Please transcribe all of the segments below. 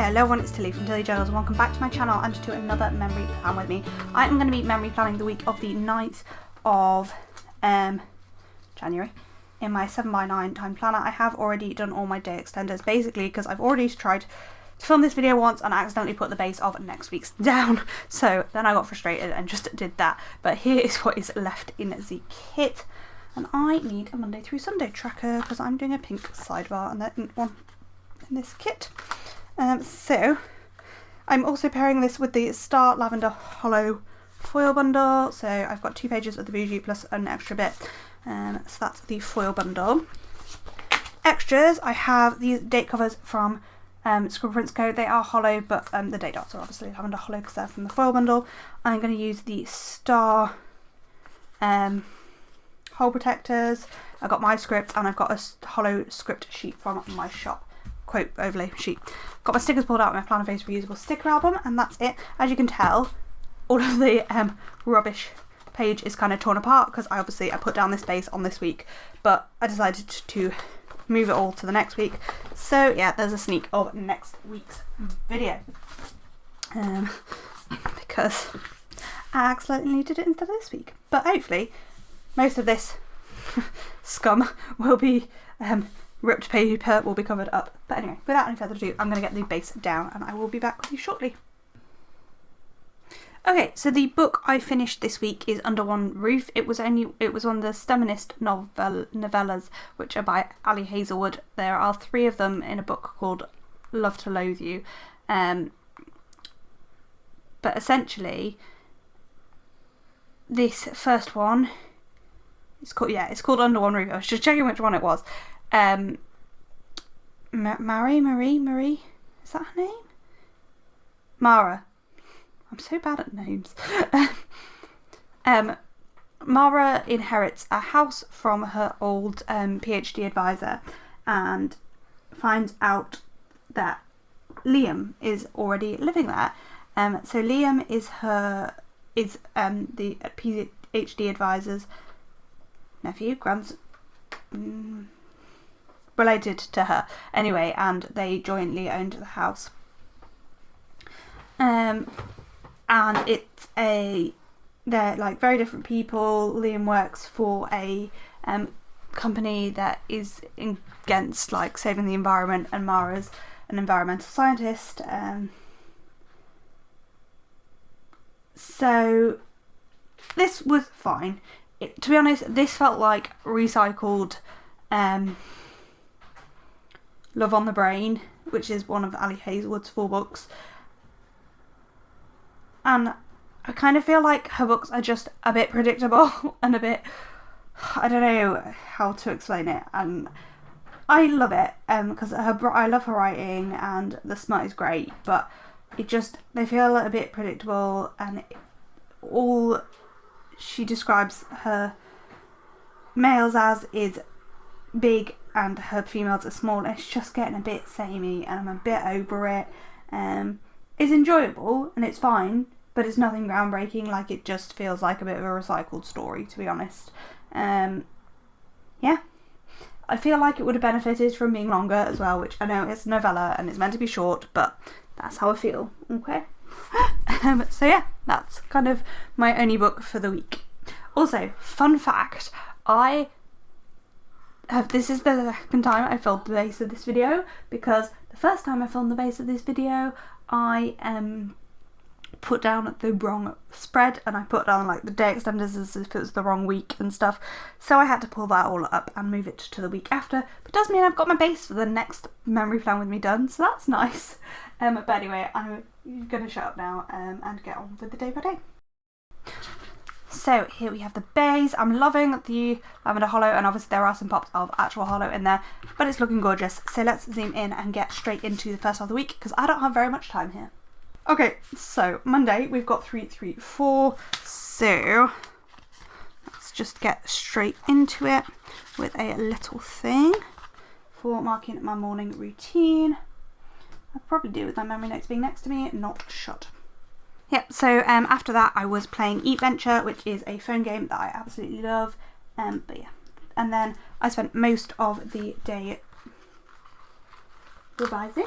Hello everyone, it's Tilly from Tilly Journals and welcome back to my channel and to another memory plan with me. I am going to be memory planning the week of the 9th of January in my 7x9 time planner. I have already done all my day extenders basically because I've already tried to film this video once and I accidentally put the base of next week's down, so then I got frustrated and just did that. But here is what is left in the kit, and I need a Monday through Sunday tracker because I'm doing a pink sidebar and there isn't one in this kit. So I'm also pairing this with the Star Lavender Hollow foil bundle. So I've got 2 pages of the bougie plus an extra bit. So that's the foil bundle. Extras, I have these date covers from Scribble Co. They are hollow, but the date dots are obviously lavender hollow because they're from the foil bundle. I'm going to use the Star hole protectors. I've got my script and I've got a hollow script sheet from my shop. Quote overlay sheet. Got my stickers pulled out of my Planner Face reusable sticker album, and that's it. As you can tell, all of the rubbish page is kind of torn apart because I put down this base on this week, but I decided to move it all to the next week. So yeah, there's a sneak of next week's video because I accidentally did it instead of this week. But hopefully most of this scum will be ripped paper will be covered up. But anyway, without any further ado, I'm going to get the base down and I will be back with you shortly. Okay, so the book I finished this week is Under One Roof. It was one of the Steminist novellas, which are by Ali Hazelwood. There are 3 of them in a book called Love to Loathe You. But essentially, this first one it's called Under One Roof. I was just checking which one it was. Marie, is that her name? Mara. I'm so bad at names. Mara inherits a house from her old PhD advisor and finds out that Liam is already living there. So Liam is the PhD advisor's nephew, related to her anyway, and they jointly owned the house. And they're like very different people. Liam works for a company that is against like saving the environment, and Mara's an environmental scientist. So this was fine. To be honest, this felt like recycled Love on the Brain, which is one of Ali Hazelwood's 4 books. And I kind of feel like her books are just a bit predictable and a bit, I don't know how to explain it. And I love it because I love her writing and the smut is great, but they feel a bit predictable, and all she describes her males as is big and her females are small. It's just getting a bit samey and I'm a bit over it. It's enjoyable and it's fine, but it's nothing groundbreaking. Like, it just feels like a bit of a recycled story, to be honest. Yeah, I feel like it would have benefited from being longer as well, which I know it's a novella and it's meant to be short, but that's how I feel. Okay. So yeah, that's kind of my only book for the week. Also, fun fact, this is the second time I filmed the base of this video, because the first time I filmed the base of this video I put down the wrong spread, and I put down like the day extenders as if it was the wrong week and stuff, so I had to pull that all up and move it to the week after. But it does mean I've got my base for the next memory plan with me done, so that's nice. But anyway, I'm going to shut up now and get on with the day by day. So here we have the base. I'm loving the lavender hollow, and obviously there are some pops of actual hollow in there, but it's looking gorgeous. So let's zoom in and get straight into the first of the week because I don't have very much time here. Okay, so Monday we've got 3, 3, 4. So let's just get straight into it with a little thing for marking my morning routine. I'll probably do with my memory notes being next to me, not shut. Yep, so after that I was playing Eat Venture, which is a phone game that I absolutely love. But yeah, and then I spent most of the day revising.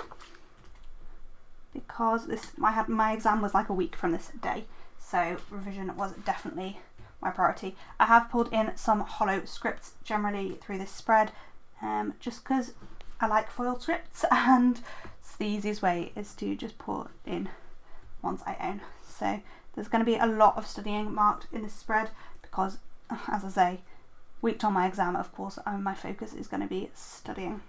because my exam was like a week from this day, so revision was definitely my priority. I have pulled in some hollow scripts generally through this spread, just because I like foiled scripts, and it's the easiest way is to just pull in ones I own. So there's going to be a lot of studying marked in this spread because, as I say, week on my exam, of course, my focus is going to be studying.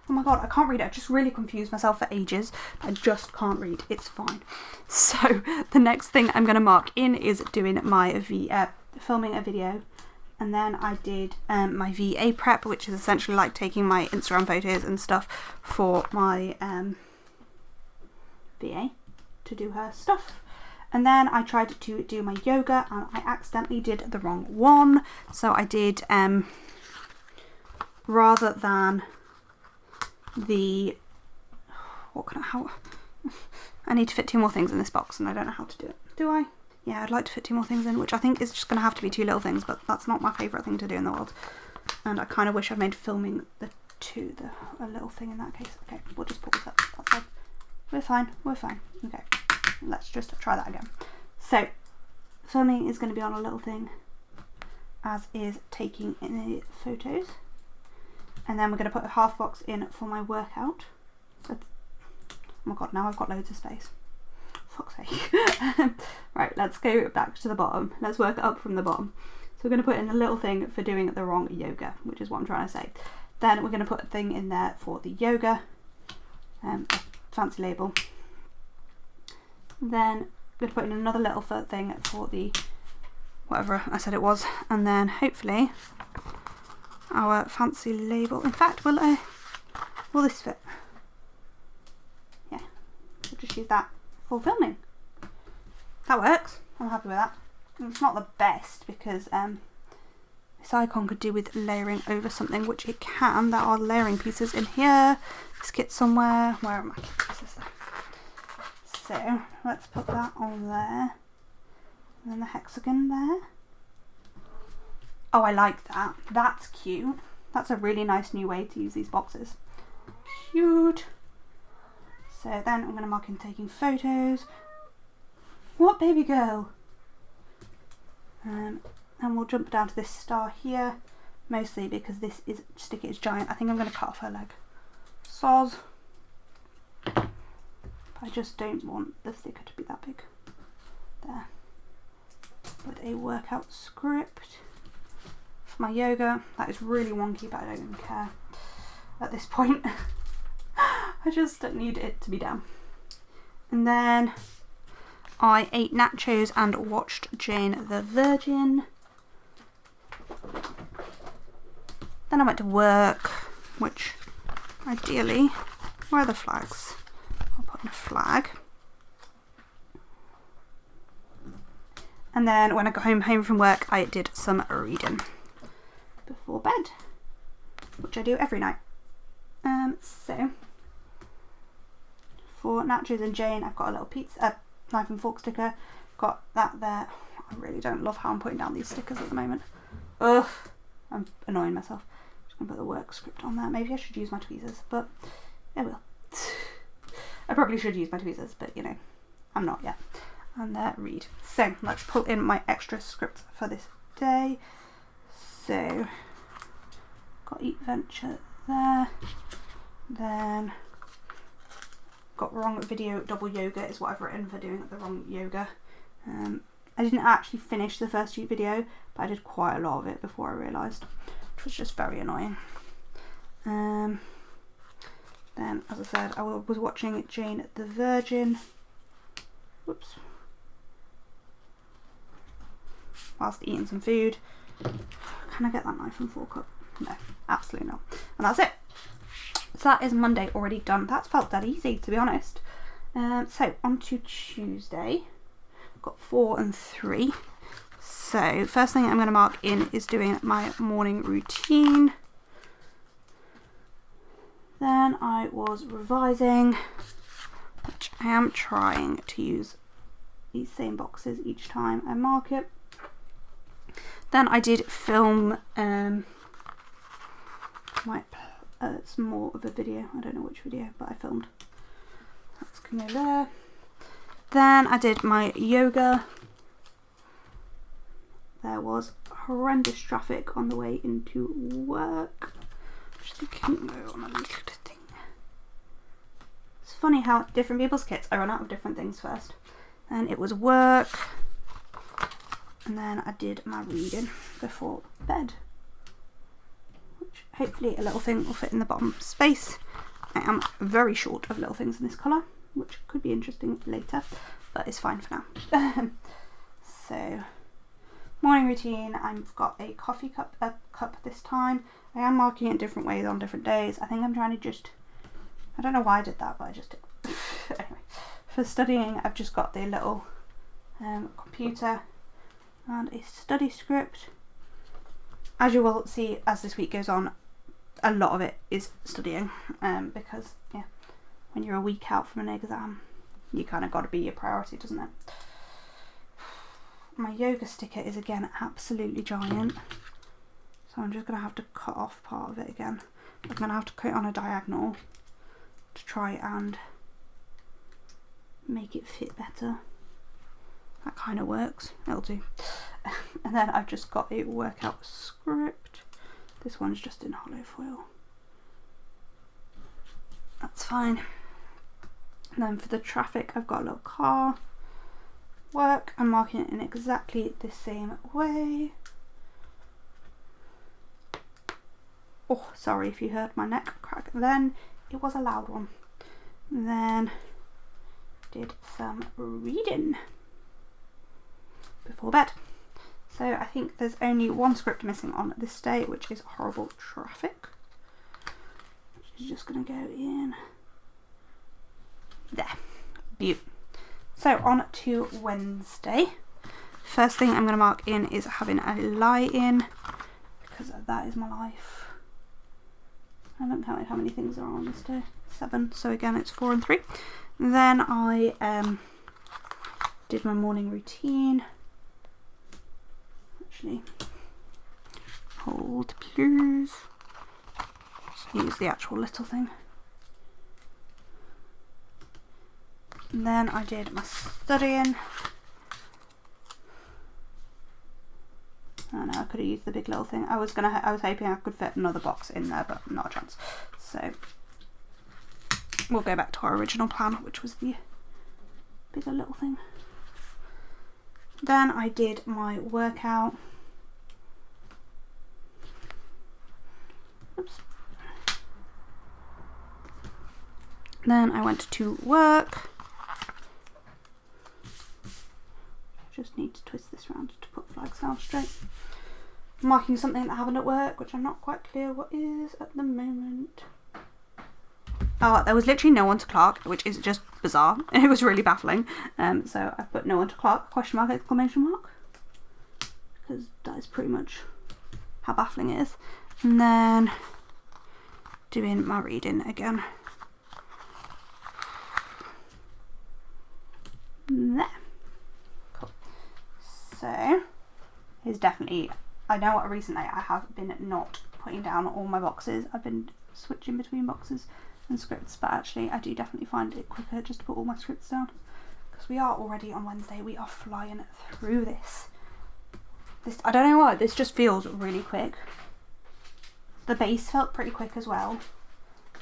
Oh my god, I can't read it. I just really confused myself for ages. I just can't read. It's fine. So the next thing I'm going to mark in is doing my filming a video. And then I did my VA prep, which is essentially like taking my Instagram photos and stuff for my VA to do her stuff. And then I tried to do my yoga and I accidentally did the wrong one. So I did, rather than the, I need to fit 2 more things in this box and I don't know how to do it. Do I? Yeah, I'd like to fit 2 more things in, which I think is just going to have to be 2 little things, but that's not my favourite thing to do in the world. And I kind of wish I'd made filming a little thing in that case. Okay, we'll just put this up. That's fine. We're fine. We're fine. Okay, let's just try that again. So, filming is going to be on a little thing, as is taking any photos. And then we're going to put a half box in for my workout. Oh my god, now I've got loads of space. Fuck's sake. Right, let's go back to the bottom. Let's work up from the bottom. So we're going to put in a little thing for doing the wrong yoga, which is what I'm trying to say. Then we're going to put a thing in there for the yoga, a fancy label. Then we're going to put in another little thing for the whatever I said it was, and then hopefully our fancy label. In fact, will this fit? Yeah, we'll just use that for filming. That works. I'm happy with that. It's not the best because this icon could do with layering over something, which it can. There are layering pieces in here. This kit somewhere. Where are my kit pieces there? So let's put that on there. And then the hexagon there. Oh, I like that. That's cute. That's a really nice new way to use these boxes. Cute. So then I'm going to mark in taking photos. What, baby girl? And we'll jump down to this star here, mostly because this sticker is giant. I think I'm going to cut off her leg. Soz. I just don't want the sticker to be that big. There. With a workout script for my yoga. That is really wonky, but I don't even care at this point. I just need it to be down. And then I ate nachos and watched Jane the Virgin. Then I went to work, which ideally, where are the flags? I'll put in a flag. And then when I got home from work, I did some reading before bed, which I do every night. So for nachos and Jane, I've got a little pizza, knife and fork sticker. Got that there. I really don't love how I'm putting down these stickers at the moment. Ugh, I'm annoying myself. Just gonna put the work script on there. Maybe I should use my tweezers, but I will. I probably should use my tweezers, but you know, I'm not yet. And there, read. So let's pull in my extra scripts for this day. So got Eat Venture there. Then got wrong video double yoga is what I've written for doing the wrong yoga. I didn't actually finish the first shoot video, but I did quite a lot of it before I realised, which was just very annoying. Then, as I said, I was watching Jane the Virgin. Whoops. Whilst eating some food. Can I get that knife and fork up? No, absolutely not. And that's it. So that is Monday already done. That's felt that easy, to be honest. So on to Tuesday. Got 4 and 3. So first thing I'm going to mark in is doing my morning routine. Then I was revising, which I am trying to use these same boxes each time I mark it. Then I did film it's more of a video. I don't know which video, but I filmed. Let's can go there. Then I did my yoga. There was horrendous traffic on the way into work. Just thinking, no, on a little thing. It's funny how different people's kits, I run out of different things first. Then it was work. And then I did my reading before bed. Which hopefully a little thing will fit in the bottom space. I am very short of little things in this colour, which could be interesting later, but it's fine for now. So, morning routine, I've got a coffee cup, this time. I am marking it different ways on different days. I think I'm trying to just, I don't know why I did that, but I just did. Anyway, for studying, I've just got the little computer and a study script. As you will see as this week goes on, a lot of it is studying, because yeah, when you're a week out from an exam, you kind of got to be your priority, doesn't it? My yoga sticker is again absolutely giant, so I'm just going to have to cut off part of it again. I'm going to have to cut it on a diagonal to try and make it fit better. That kind of works, it'll do. And then I've just got a workout script. This one's just in hollow foil. That's fine. And then for the traffic, I've got a little car. Work, I'm marking it in exactly the same way. Oh, sorry if you heard my neck crack then. It was a loud one. And then did some reading before bed. So I think there's only one script missing on this day, which is horrible traffic, which is just going to go in there. Beautiful. So on to Wednesday. First thing I'm going to mark in is having a lie-in, because that is my life. I haven't counted how many things are on this day. 7. So again, it's 4 and 3. Then I did my morning routine. Actually, hold please. Just use the actual little thing. And then I did my studying. Oh no, I could have used the big little thing. I was hoping I could fit another box in there, but not a chance. So we'll go back to our original plan, which was the bigger little thing. Then I did my workout. Oops. Then I went to work. Just need to twist this around to put flags down straight. I'm marking something that happened at work, which I'm not quite clear what is at the moment. Oh, there was literally no one to clock, which is just bizarre. It was really baffling. So I put no one to clock, question mark, exclamation mark. Because that is pretty much how baffling it is. And then doing my reading again. There. Cool. So, here's definitely, I know what recently I have been not putting down all my boxes. I've been switching between boxes and scripts, but actually I do definitely find it quicker just to put all my scripts down, because we are already on Wednesday. We are flying through this. I don't know why, this just feels really quick. The base felt pretty quick as well.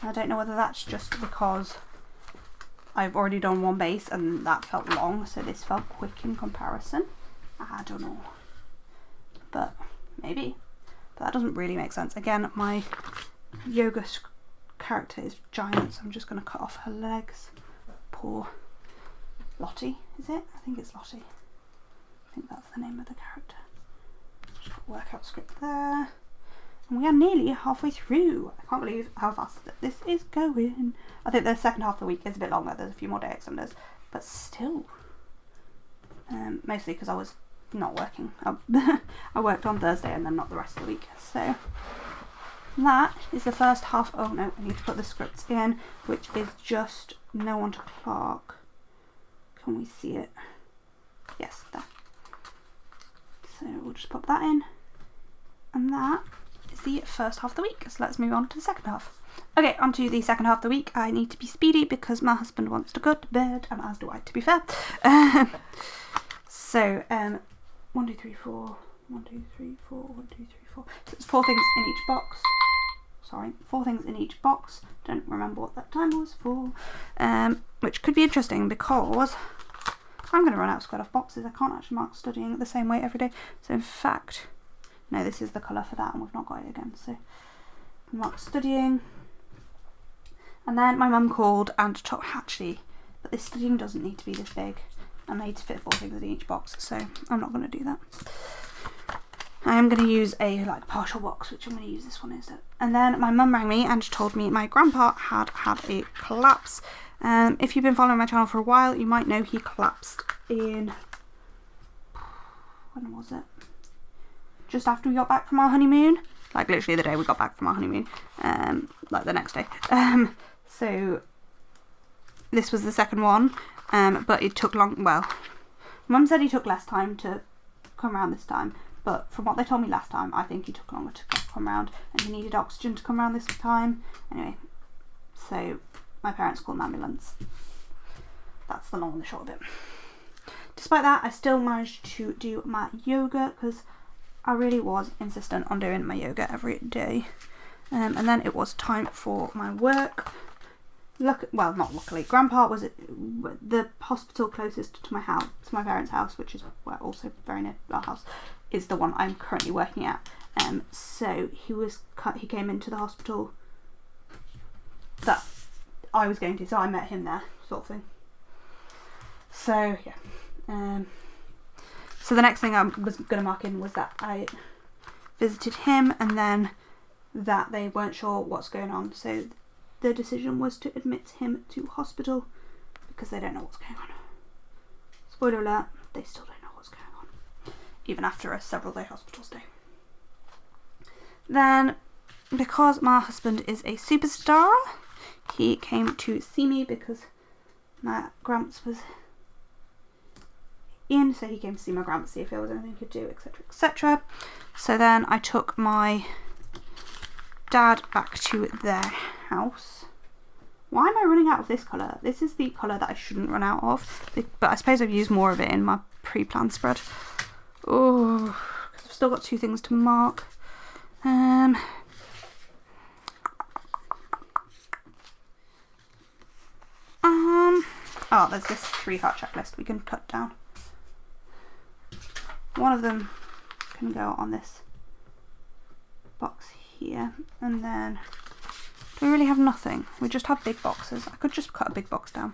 I don't know whether that's just because I've already done one base and that felt long, so this felt quick in comparison. I don't know, but maybe. But that doesn't really make sense. Again, my yoga character is giant, so I'm just going to cut off her legs. Poor Lottie, is it? I think it's Lottie. I think that's the name of the character. Just got workout script there. And we are nearly halfway through. I can't believe how fast this is going. I think the second half of the week is a bit longer. There's a few more day extenders, but still. Mostly because I was not working. I worked on Thursday and then not the rest of the week. So that is the first half. Oh no, I need to put the scripts in, which is just no one to clock. Can we see it? Yes, there. So we'll just pop that in. And that is the first half of the week. So let's move on to the second half. Okay, on to the second half of the week. I need to be speedy because my husband wants to go to bed, and as do I, to be fair. So, 1, 2, 3, 4, 1, 2, 3, 4, 1, 2, 3, 4. So it's 4 things in each box. Sorry, 4 things in each box. Don't remember what that timer was for. Which could be interesting because I'm going to run out of squared off boxes. I can't actually mark studying the same way every day. So in fact, no, this is the colour for that, and we've not got it again. So mark studying. And then my mum called and actually, but this studying doesn't need to be this big. I made to fit 4 things in each box, so I'm not going to do that. I am going to use a partial box, which I'm going to use this one instead. And then my mum rang me and told me my grandpa had a collapse. If you've been following my channel for a while, you might know he collapsed in, when was it? Just after we got back from our honeymoon. Like literally the day we got back from our honeymoon. Like the next day. So this was the second one, but it took long. Well, Mum said he took less time to come around this time, but from what they told me last time, I think he took longer to come around, and he needed oxygen to come around this time. Anyway, so my parents called an ambulance. That's the long and the short of it. Despite that, I still managed to do my yoga because I really was insistent on doing my yoga every day. And then it was time for my work. Well, not luckily. Grandpa was at the hospital closest to my house, to my parents' house, which is also very near our house, is the one I'm currently working at. So he came into the hospital that I was going to, so I met him there, sort of thing. So yeah. So the next thing I was going to mark in was that I visited him, and then that they weren't sure what's going on. So the decision was to admit him to hospital because they don't know what's going on. Spoiler alert, they still don't know what's going on, even after a several day hospital stay. Then, because my husband is a superstar, he came to see me because my Gramps was in, so he came to see my Gramps, see if there was anything he could do, etc, etc. So then I took my dad back to their house. Why am I running out of this colour? This is the colour that I shouldn't run out of, but I suppose I've used more of it in my pre-planned spread. Oh, I've still got 2 things to mark. Oh, there's this 3-part checklist we can cut down. One of them can go on this box here, and then do we really have nothing? We just have big boxes. I could just cut a big box down.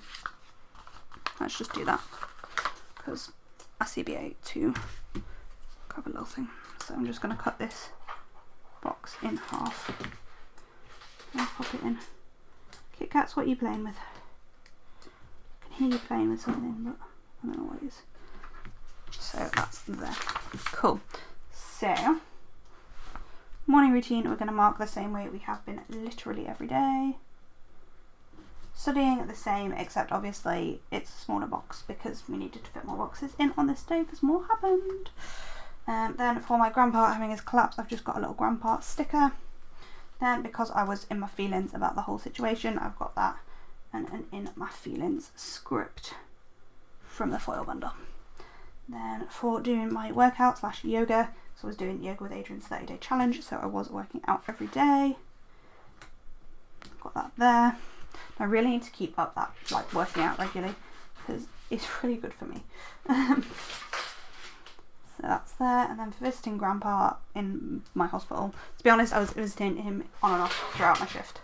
Let's just do that because I CBA to grab a little thing. So I'm just going to cut this box in half and pop it in. Kit Kats, what are you playing with? I can hear you playing with something, but I don't know what it is. So that's there. Cool. So morning routine, we're going to mark the same way we have been literally every day. Studying the same, except obviously it's a smaller box because we needed to fit more boxes in on this day because more happened. Then for my grandpa having his collapse, I've just got a little grandpa sticker. Then because I was in my feelings about the whole situation, I've got that and an in my feelings script from the foil bundle. Then for doing my workout / yoga, so I was doing yoga with Adrian's 30-day challenge, so I was working out every day. Got that there. I really need to keep up that working out regularly because it's really good for me. So that's there. And then for visiting Grandpa in my hospital, to be honest, I was visiting him on and off throughout my shift.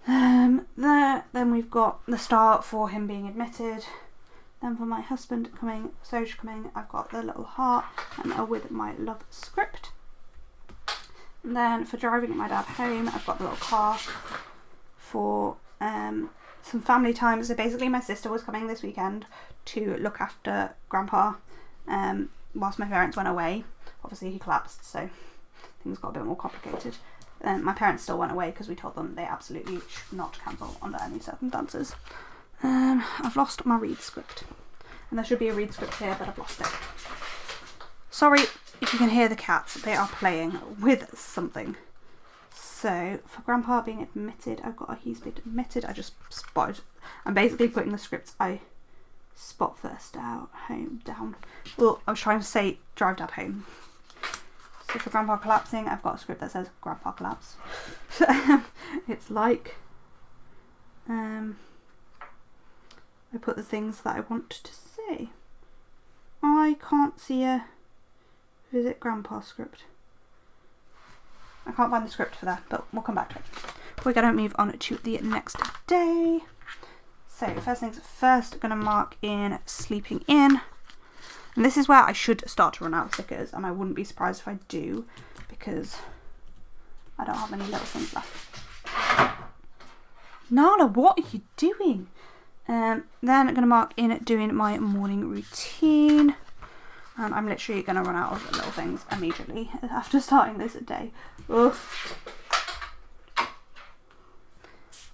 Then we've got the start for him being admitted. Then for my husband coming, Soj coming, I've got the little heart and with my love script. And then for driving my dad home, I've got the little car for some family time. So basically my sister was coming this weekend to look after Grandpa whilst my parents went away. Obviously he collapsed, so things got a bit more complicated. My parents still went away because we told them they absolutely should not cancel under any circumstances. I've lost my read script. And there should be a read script here, but I've lost it. Sorry if you can hear the cats. They are playing with something. So for Grandpa being admitted, I've got a he's been admitted. I just spotted. I'm basically putting the scripts I spot first out, home, down. Well, I was trying to say drive dad home. So for Grandpa collapsing, I've got a script that says Grandpa collapse. It's like I put the things that I want to say. I can't see a visit Grandpa script. I can't find the script for that, but we'll come back to it. We're going to move on to the next day. So first things first, I'm going to mark in sleeping in. And this is where I should start to run out of stickers, and I wouldn't be surprised if I do, because I don't have any little things left. Nala, what are you doing? Then I'm going to mark in doing my morning routine. And I'm literally going to run out of little things immediately after starting this day. Ugh.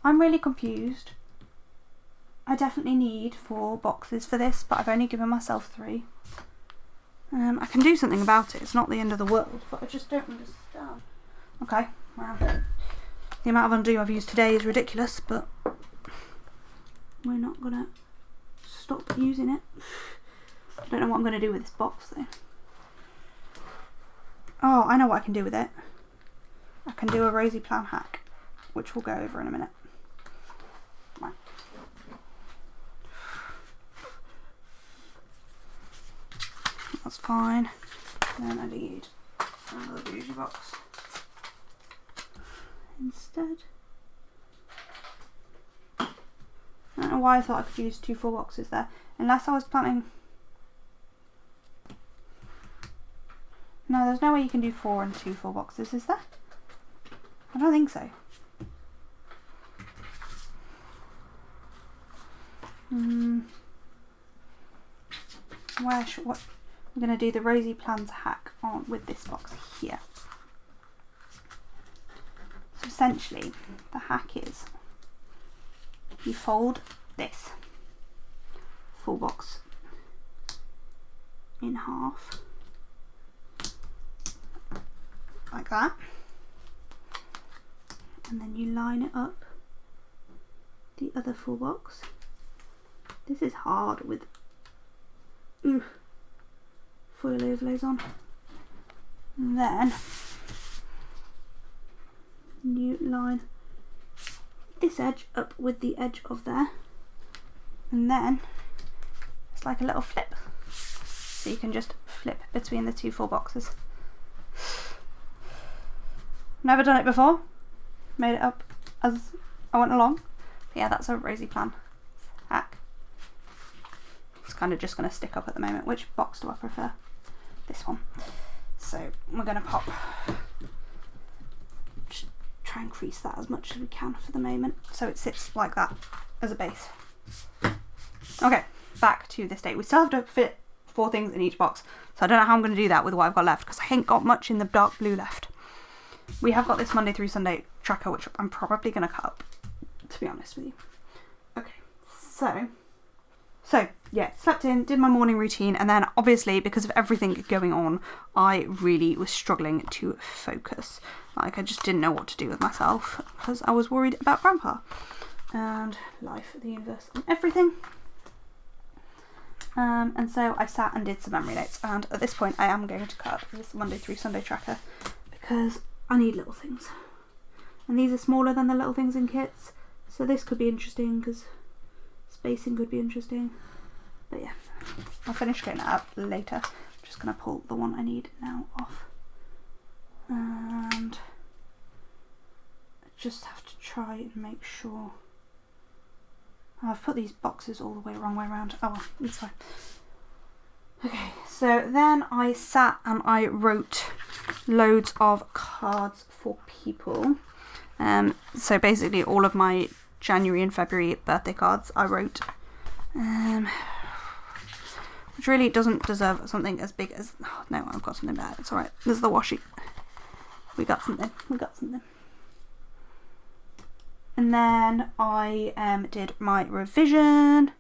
I'm really confused. I definitely need 4 boxes for this, but I've only given myself 3. I can do something about it. It's not the end of the world, but I just don't understand. Okay, well, the amount of undo I've used today is ridiculous, but we're not going to stop using it. I don't know what I'm going to do with this box though. Oh, I know what I can do with it. I can do a rosy plan hack, which we'll go over in a minute. Right. That's fine. Then I need another bougie box instead. I don't know why I thought I could use 2 full boxes there, unless I was planning. No, there's no way you can do 4 and 2 full boxes, is there? I don't think so. What? I'm going to do the rosy plans hack on with this box here. So essentially, the hack is you fold this full box in half, like that, and then you line it up the other full box. This is hard with foil overlays on. And then you line this edge up with the edge of there, and then it's like a little flip, so you can just flip between the 2 full boxes. Never done it before, made it up as I went along. But yeah, that's a rosy plan hack. It's kind of just going to stick up at the moment. Which box do I prefer? This one. So we're going to pop, just try and crease that as much as we can for the moment, so it sits like that as a base. Okay, back to this date. We still have to fit 4 things in each box, so I don't know how I'm going to do that with what I've got left, because I ain't got much in the dark blue left. We have got this Monday through Sunday tracker, which I'm probably going to cut up, to be honest with you. Okay, so yeah, slept in, did my morning routine, and then obviously because of everything going on, I really was struggling to focus. Like, I just didn't know what to do with myself because I was worried about Grandpa and life, the universe, and everything. And so I sat and did some memory notes, and at this point I am going to cut this Monday through Sunday tracker because I need little things, and these are smaller than the little things in kits, so this could be interesting because spacing could be interesting. But yeah, I'll finish getting that up later. I'm just going to pull the one I need now off, and I just have to try and make sure. I've put these boxes all the way wrong way around. Oh well, it's fine. Okay, so then I sat and I wrote loads of cards for people. So basically all of my January and February birthday cards I wrote. Which really doesn't deserve something as big as... Oh, no, I've got something bad. It's alright. There's the washi. We got something. And then I did my revision.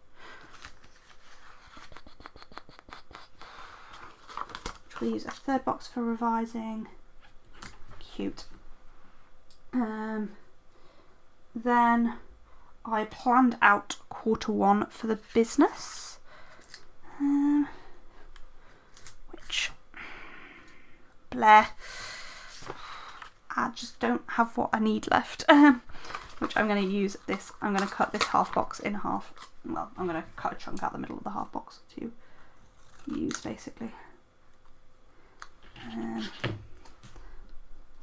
Which we'll use a 3rd box for revising. Cute. Then I planned out Q1 for the business, which, bleh, I just don't have what I need left, which I'm going to use this. I'm going to cut this half box in half. Well, I'm going to cut a chunk out the middle of the half box to use, basically.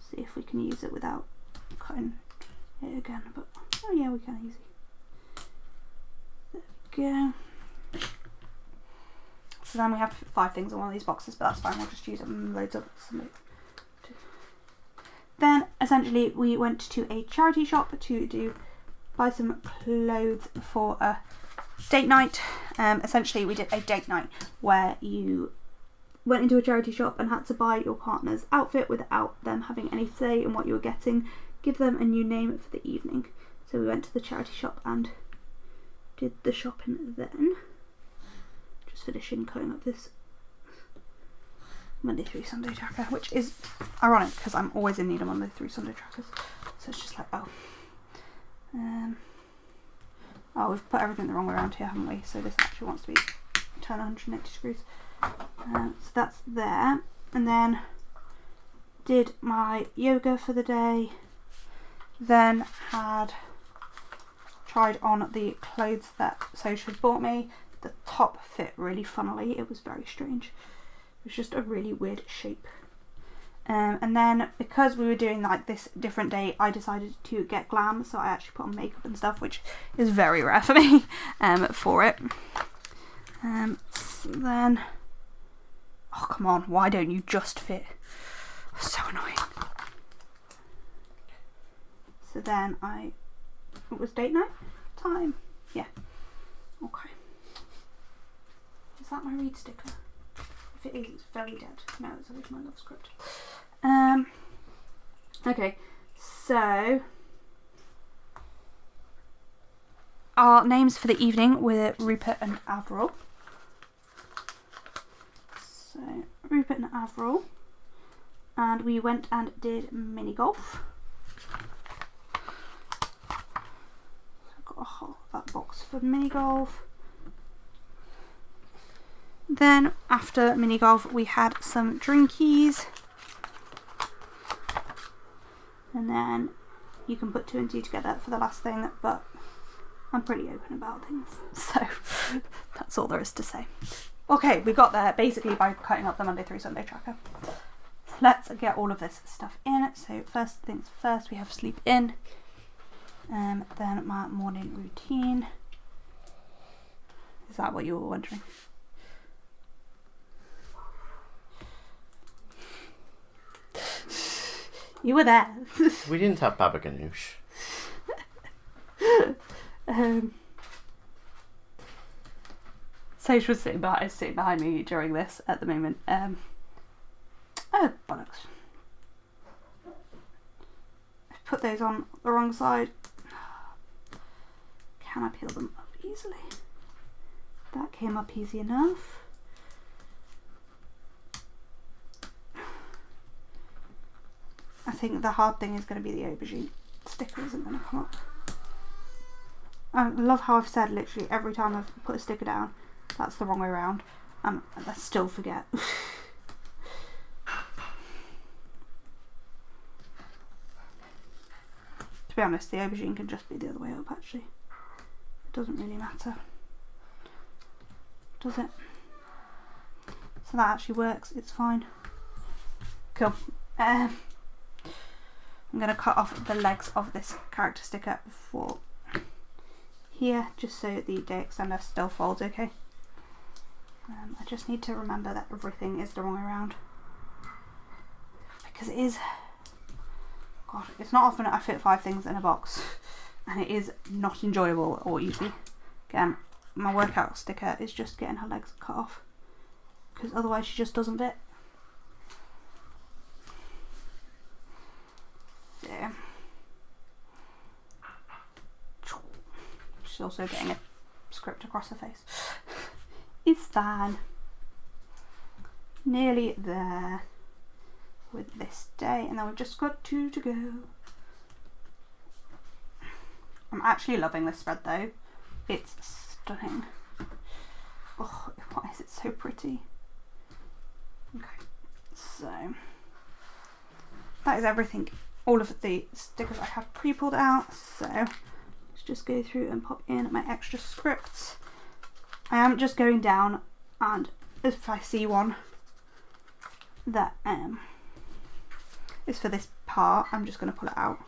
See if we can use it without cutting it again, but oh yeah, we can easy. There we go. So then we have 5 things on one of these boxes, but that's fine, we'll just use it and loads of something. Then essentially we went to a charity shop to buy some clothes for a date night. Essentially we did a date night where you went into a charity shop and had to buy your partner's outfit without them having any say in what you were getting, give them a new name for the evening. So we went to the charity shop and did the shopping then. Just finishing cutting up this Monday through Sunday tracker, which is ironic because I'm always in need of Monday through Sunday trackers. So it's just like, oh, we've put everything the wrong way around here, haven't we? So this actually wants to be turn 180 degrees. So that's there, and then did my yoga for the day, then had tried on the clothes that Social had bought me. The top fit really funnily, it was very strange, it was just a really weird shape. And then because we were doing like this different day, I decided to get glam, so I actually put on makeup and stuff, which is very rare for me for it. So then, oh come on, why don't you just fit? So annoying. So then it was date night time. Yeah. Okay. Is that my read sticker? If it is, it's very dead. No, it's always my love script. Okay, so our names for the evening were Rupert and Avril. So Rupert and Avril, and we went and did mini golf. I've got that box for mini golf. Then after mini golf we had some drinkies, and then you can put 2 and 2 together for the last thing, but I'm pretty open about things, so that's all there is to say. Okay, we got there basically by cutting up the Monday through Sunday tracker. Let's get all of this stuff in. So first things first, we have sleep in, then my morning routine. Is that what you were wondering? You were there. We didn't have Baba Ganoush. Sage was sitting behind me during this at the moment. Oh, bollocks. I put those on the wrong side. Can I peel them up easily? That came up easy enough. I think the hard thing is going to be the aubergine sticker isn't going to come up. I love how I've said literally every time I've put a sticker down, that's the wrong way around, and I still forget. To be honest, the aubergine can just be the other way up actually. It doesn't really matter, does it? So that actually works, it's fine. Cool. I'm going to cut off the legs of this character sticker for here, just so the day extender still folds okay. I just need to remember that everything is the wrong way around, because it is, God, it's not often I fit 5 things in a box, and it is not enjoyable or easy. Again, my workout sticker is just getting her legs cut off, because otherwise she just doesn't fit. So she's also getting a script across her face. It's fine. Nearly there with this day, and then we've just got 2 to go. I'm actually loving this spread though. It's stunning. Oh, why is it so pretty? Okay, so that is everything. All of the stickers I have pre-pulled out. So let's just go through and pop in my extra scripts. I am just going down, and if I see one that is for this part, I'm just going to pull it out.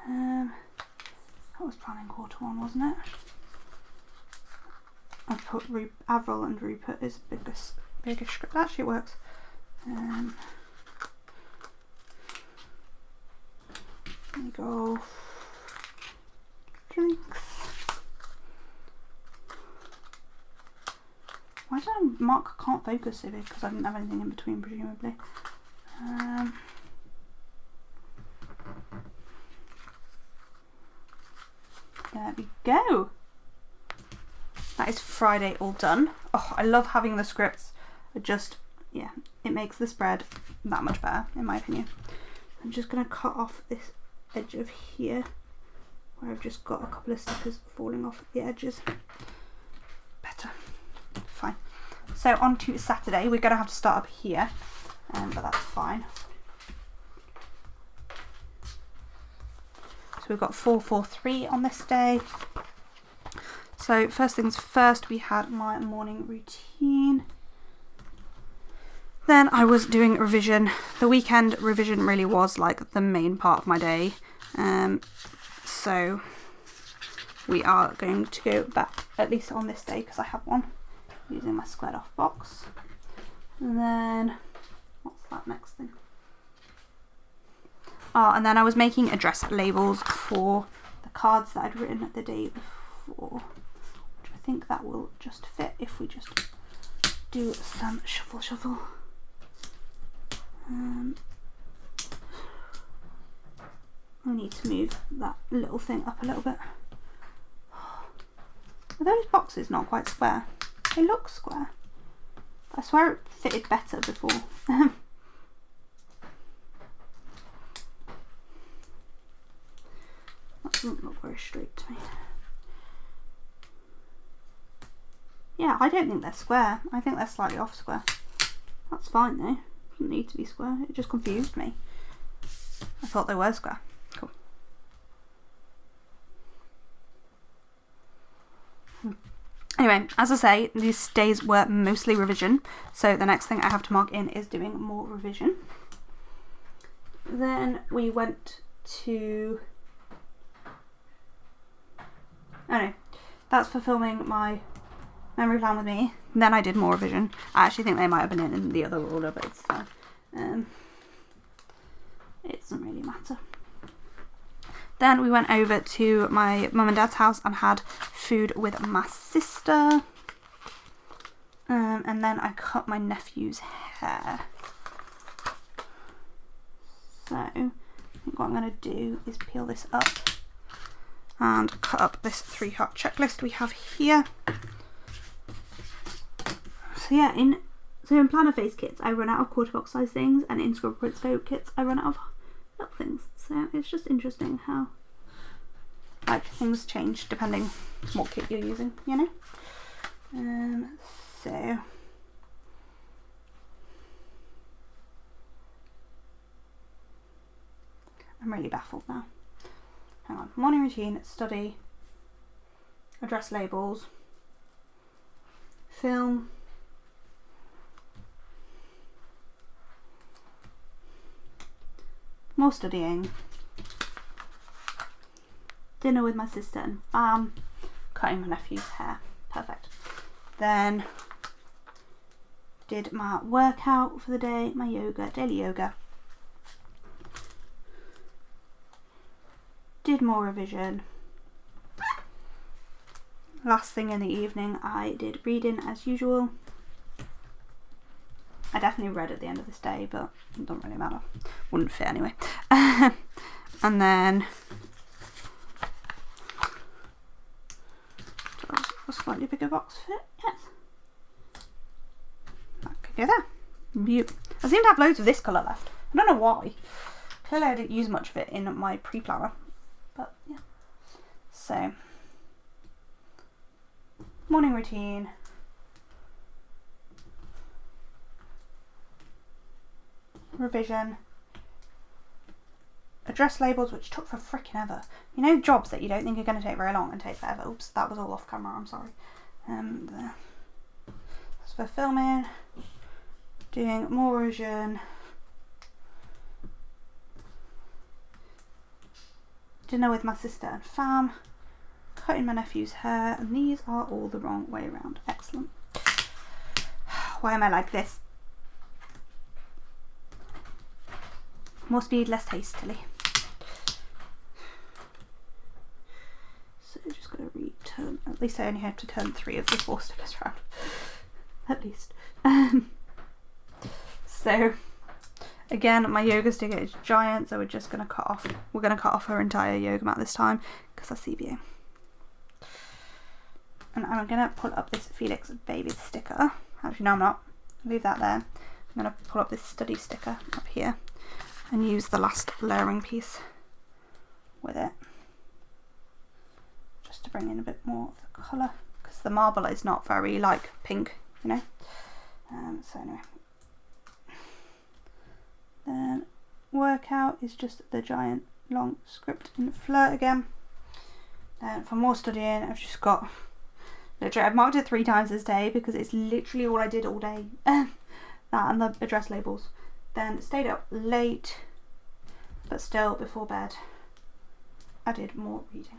That was planning quarter 1, wasn't it? I've put Avril and Rupert is biggest script. Actually, it works. There we go. Drinks. Why did I mark can't focus it? Because I didn't have anything in between, presumably. There we go. That is Friday all done. Oh, I love having the scripts. Yeah, it makes the spread that much better, in my opinion. I'm just going to cut off this edge of here, where I've just got a couple of stickers falling off the edges. Better. Fine. So on to Saturday. We're going to have to start up here, but that's fine. So we've got 443 on this day. So first things first, we had my morning routine. Then I was doing revision. The weekend revision really was like the main part of my day. So we are going to go back, at least on this day, because I have one, using my squared off box. And then, what's that next thing? Oh, and then I was making address labels for the cards that I'd written the day before. Which I think that will just fit if we just do some shuffle. I need to move that little thing up a little bit. Are those boxes not quite square? They look square. I swear it fitted better before. That doesn't look very straight to me. Yeah, I don't think they're square. I think they're slightly off square. That's fine though. Doesn't need to be square. It just confused me. I thought they were square. Cool. Anyway, as I say, these days were mostly revision. So the next thing I have to mark in is doing more revision. Then we went to... Oh no, that's for filming my memory plan with me. Then I did more revision. I actually think they might have been in the other order, but it's fine. It doesn't really matter. Then we went over to my mum and dad's house and had food with my sister. And then I cut my nephew's hair. So I think what I'm going to do is peel this up and cut up this 3-part checklist we have here. So yeah, in planner face kits I run out of quarter box size things, and in Scribble print scope kits I run out of little things. So it's just interesting how like things change depending what kit you're using, you know. So I'm really baffled now. Hang on. Morning routine, study, address labels, film, more studying, dinner with my sister and fam, cutting my nephew's hair. Perfect. Then did my workout for the day, my yoga, daily yoga. Did more revision. Last thing in the evening I did reading as usual. I definitely read at the end of this day, but it doesn't really matter. Wouldn't fit anyway. And then does a slightly bigger box fit? Yes. That could go there. Beaut. I seem to have loads of this colour left. I don't know why. Clearly I didn't use much of it in my pre-planner. But yeah, So, morning routine. Revision. Address labels, which took for frickin' ever. You know, jobs that you don't think are going to take very long and take forever. Oops, that was all off camera, I'm sorry. That's for filming. Doing more revision. Dinner with my sister and fam. Cutting my nephew's hair. And these are all the wrong way around. Excellent. Why am I like this? More speed, less hastily. So just going to return. At least I only have to turn 3 of the 4 stickers around. At least. So again, my yoga sticker is giant, so we're just going to cut off. We're going to cut off her entire yoga mat this time because that's CBA. And I'm going to pull up this Felix baby sticker. Actually, no, I'm not. Leave that there. I'm going to pull up this study sticker up here and use the last layering piece with it, just to bring in a bit more of the colour, because the marble is not very like pink, you know. So anyway, then workout is just the giant long script in Flirt again. Then for more studying, I've just got literally, I've marked it 3 times this day because it's literally all I did all day. That and the address labels. Then stayed up late, but still before bed I did more reading.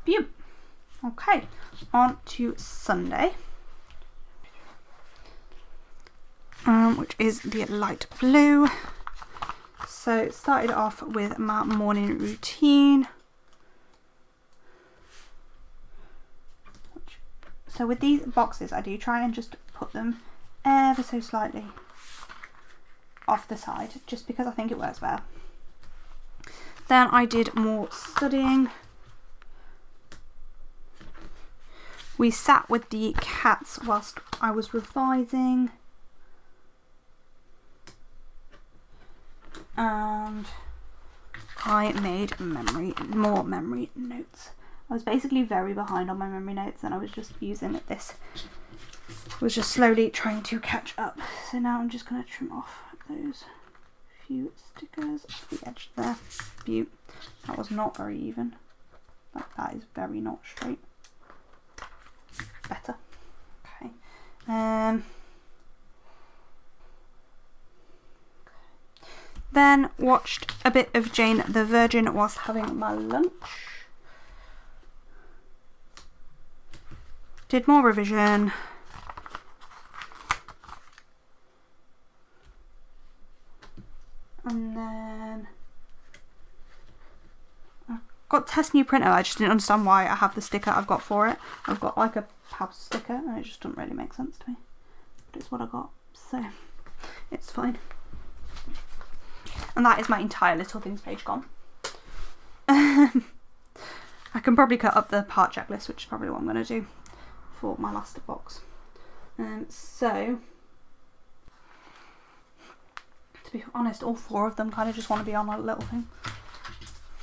Phew. Okay, on to Sunday, which is the light blue. So it started off with my morning routine. So with these boxes, I do try and just put them ever so slightly off the side, just because I think it works well. Then I did more studying. We sat with the cats whilst I was revising. And I made more memory notes. I was basically very behind on my memory notes, and I was just using this. Was just slowly trying to catch up. So now I'm just going to trim off those few stickers off the edge there. Beaut. That was not very even. Like, that is very not straight. Better. Okay. Then watched a bit of Jane the Virgin whilst having my lunch. Did more revision. And then I've got test new printer. I just didn't understand why I have the sticker I've got for it. I've got like a house sticker and it just doesn't really make sense to me. But it's what I got, so it's fine. And that is my entire Little Things page gone. I can probably cut up the part checklist, which is probably what I'm going to do for my last box. So, to be honest, all 4 of them kind of just want to be on a little thing.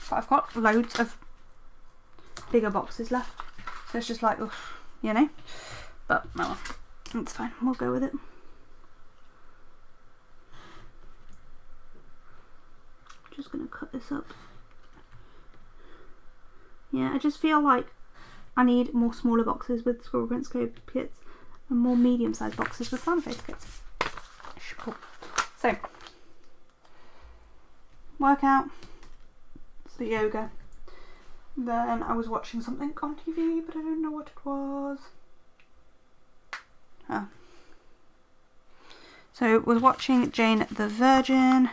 But I've got loads of bigger boxes left, so it's just like, ugh, you know. But no, it's fine. We'll go with it. Just gonna cut this up. Yeah, I just feel like I need more smaller boxes with Scribble Print Scope kits and more medium-sized boxes with Fan Face kits. Cool. So, workout, so yoga. Then I was watching something on TV, but I don't know what it was. Oh. So, was watching Jane the Virgin.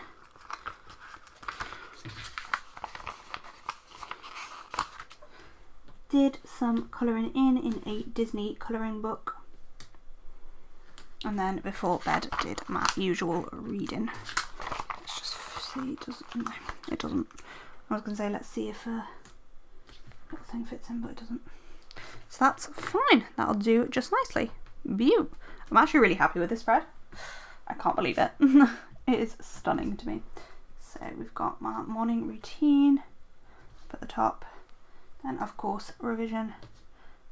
Did some colouring in a Disney colouring book, and then before bed did my usual reading. Let's just see. No, it doesn't. I was going to say let's see if that thing fits in, but it doesn't. So that's fine. That'll do just nicely. Beaut. I'm actually really happy with this spread. I can't believe it. It is stunning to me. So we've got my morning routine. at the top. Then of course revision,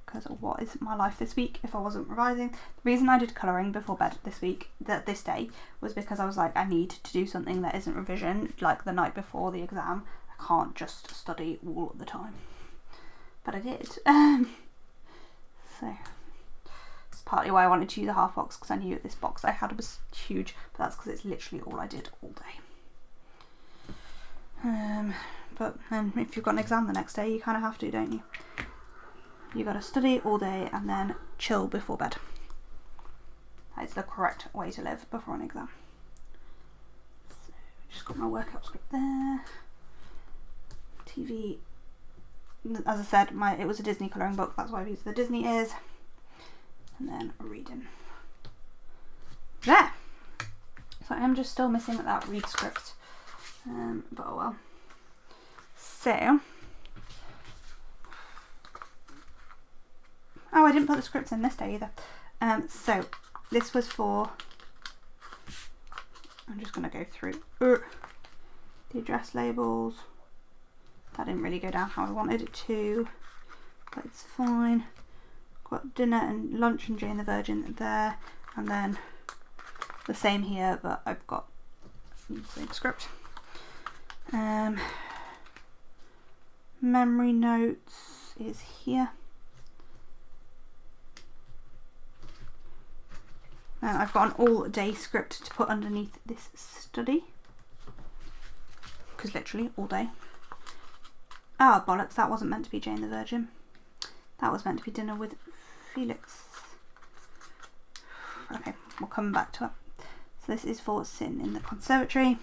because what is my life this week if I wasn't revising? The reason I did colouring before bed this day, was because I was like, I need to do something that isn't revision, like the night before the exam. I can't just study all the time. But I did. So it's partly why I wanted to use a half box, because I knew this box I had was huge, but that's because it's literally all I did all day. But then if you've got an exam the next day, you kind of have to, don't you? You got to study all day and then chill before bed. That is the correct way to live before an exam. So just got my workout script there. TV. As I said, it was a Disney colouring book. That's why I've used the Disney ears. And then reading. There. So I am just still missing that read script. But oh well. So. Oh, I didn't put the scripts in this day either. So this was for, I'm just going to go through the address labels. That didn't really go down how I wanted it to, but it's fine. Got dinner and lunch and Jane the Virgin there, and then the same here, but I've got the same script. Memory notes is here. I've got an all-day script to put underneath this study, because literally all day. Oh bollocks, that wasn't meant to be Jane the Virgin. That was meant to be dinner with Felix. Okay, we'll come back to it. So this is for sitting in the conservatory.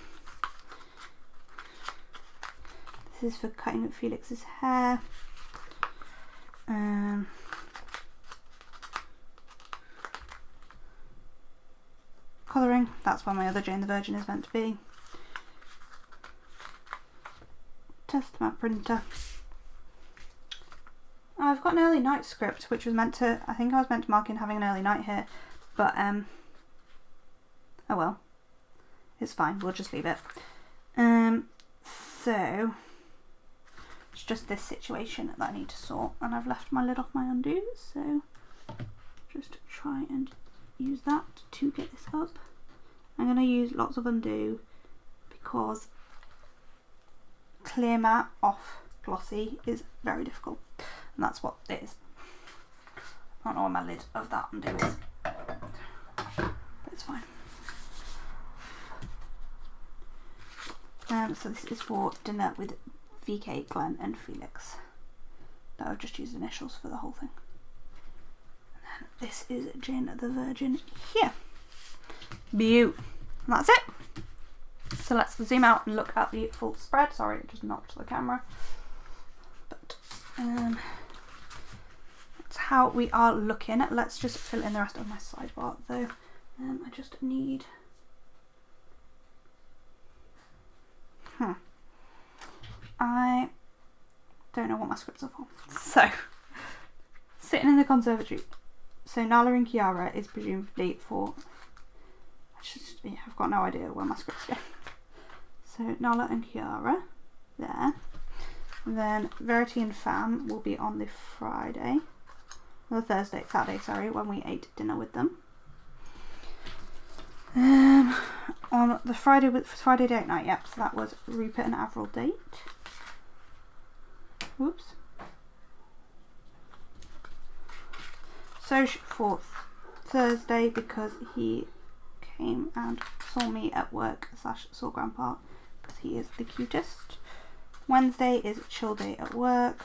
This is for cutting up Felix's hair. Colouring, that's where my other Jane the Virgin is meant to be. Test my printer. Oh, I've got an early night script, which was meant to, I think I was meant to mark in having an early night here, but oh well, it's fine, we'll just leave it. So it's just this situation that I need to sort, and I've left my lid off my undo, so just try and use that to get this up. I'm going to use lots of undo because clear matte off glossy is very difficult, and that's what it is. I don't know what my lid of that undo is, but it's fine. So this is for dinner with VK, Glenn and Felix. But I've just used initials for the whole thing. And then this is Jane the Virgin here. Beaut. And that's it. So let's zoom out and look at the full spread. Sorry, it just knocked the camera. But that's how we are looking. Let's just fill in the rest of my sidebar though. I just need... I don't know what my scripts are for. So, sitting in the conservatory. So Nala and Kiara is presumably for... I've got no idea where my scripts go. So Nala and Kiara, there. And then Verity and Fam will be on the Saturday, sorry, when we ate dinner with them. On the Friday date night, yep, so that was Rupert and Avril date. Whoops. So for Thursday, because he came and saw me at work / saw Grandpa, because he is the cutest. Wednesday is chill day at work.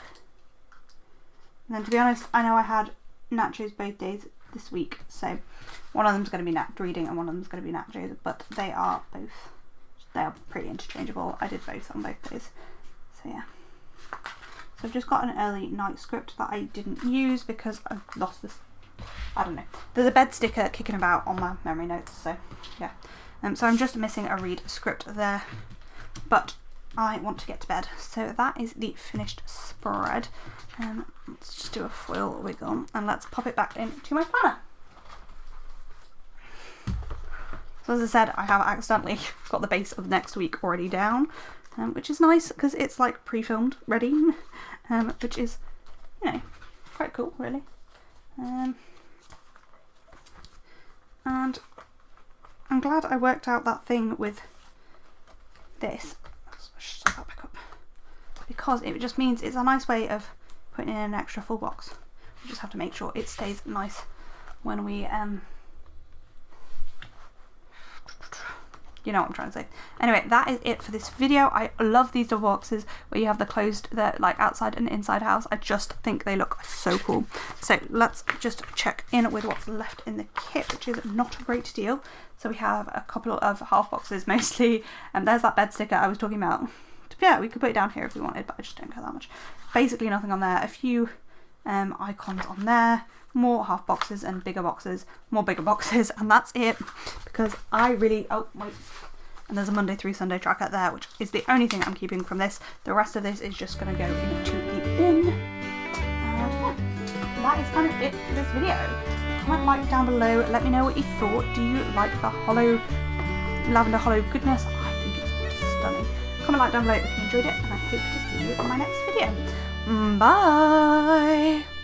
And then to be honest, I know I had nachos both days this week, so one of them's going to be reading and one of them's going to be nachos, but they are pretty interchangeable. I did both on both days, so yeah. So I've just got an early night script that I didn't use because I lost this, I don't know. There's a bed sticker kicking about on my memory notes, so yeah. So I'm just missing a read script there, but I want to get to bed. So that is the finished spread. Let's just do a foil wiggle and let's pop it back into my planner. So as I said, I have accidentally got the base of next week already down. which is nice because it's like pre-filmed, ready, which is, you know, quite cool, really. And I'm glad I worked out that thing with this. Let's set that back up, because it just means it's a nice way of putting in an extra full box. We just have to make sure it stays nice when we you know what I'm trying to say. Anyway, that is it for this video. I love these double boxes where you have the closed, the like outside and inside house. I just think they look so cool. So let's just check in with what's left in the kit, which is not a great deal. So we have a couple of half boxes mostly, and there's that bed sticker I was talking about. Yeah, we could put it down here if we wanted, but I just don't care that much. Basically nothing on there. A few icons on there, more half boxes and bigger boxes, more bigger boxes, and that's it, because I really, oh wait, and there's a Monday through Sunday tracker there, which is the only thing I'm keeping from this. The rest of this is just going to go into the bin. Yeah, that is kind of it for this video. Comment, like down below, let me know what you thought. Do you like the hollow, lavender hollow goodness? I think it's stunning. Comment, like down below if you enjoyed it, and I hope to see you in my next video. Bye!